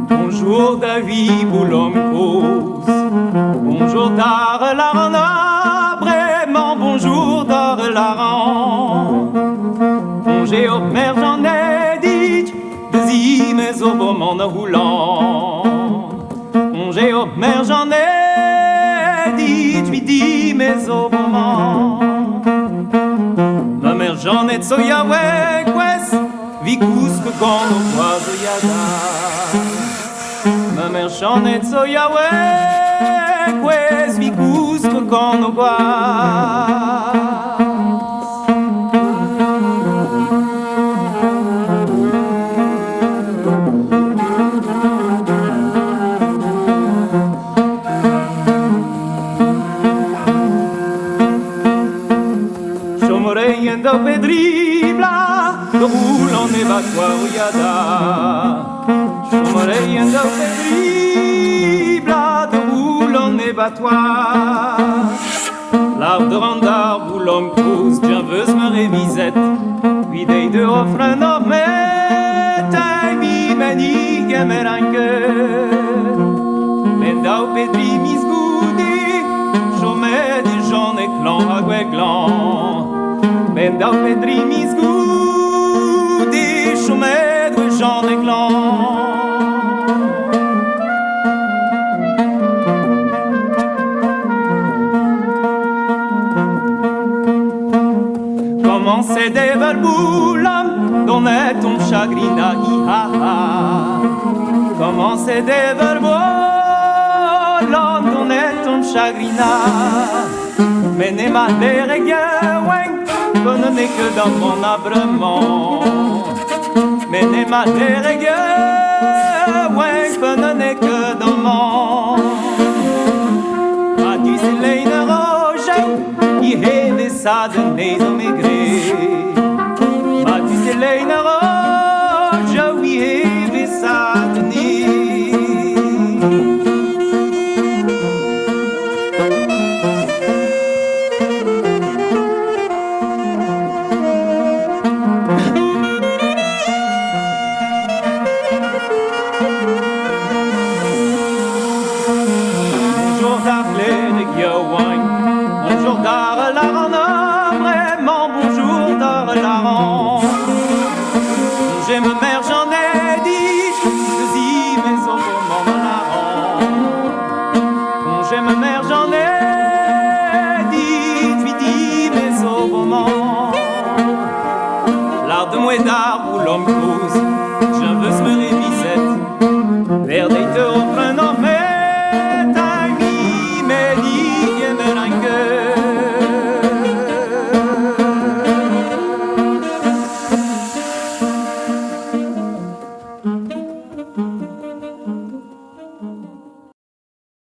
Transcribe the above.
Bonjour David Boulomcos, bonjour Darlaran, vraiment bonjour Darlaran. Congé au mer j'en ai dit, desi mais au beau monde roulant. Congé au mer j'en ai dit, midi mais au beau monde. Ma mère j'en ai de soyawe, quest vicus que quand on voit de yada. Ma mère j'en ai de soyawe, quest vicus que quand on voit. Do pedribla, do roulant évacuar au yada. Chomorei do pedribla, do roulant évacuar. L'arbre de randar, boulom cause, j'aveuse me révisette. Videi de offre normet, taimi mani gameranke. Men do pedri misgoudi, chomé de j'en éclan à gueglan. Men da pedri misgoudi, chomé de j'en éclan. Comment c'est des verboulam, dont est ton chagrina, hi-ha-ha. Comment c'est des verboulam, dont est ton chagrina. Mais n'est ma dérégué, bonne n'est que dans mon abrement. Mais n'est ma dérégué, bonne n'est que dans mon. Ma du soleil de roche, y heve sa de nez au maigret. Ma du soleil de roche, y heve sa de nez. Bonjour Darlaran, vraiment bonjour Darlaran. J'ai ma mère, j'en ai dit, desi mais au moment Darlaran. J'ai ma mère, j'en ai dit, midi mais au moment. L'art de mouedar ou l'homme cause.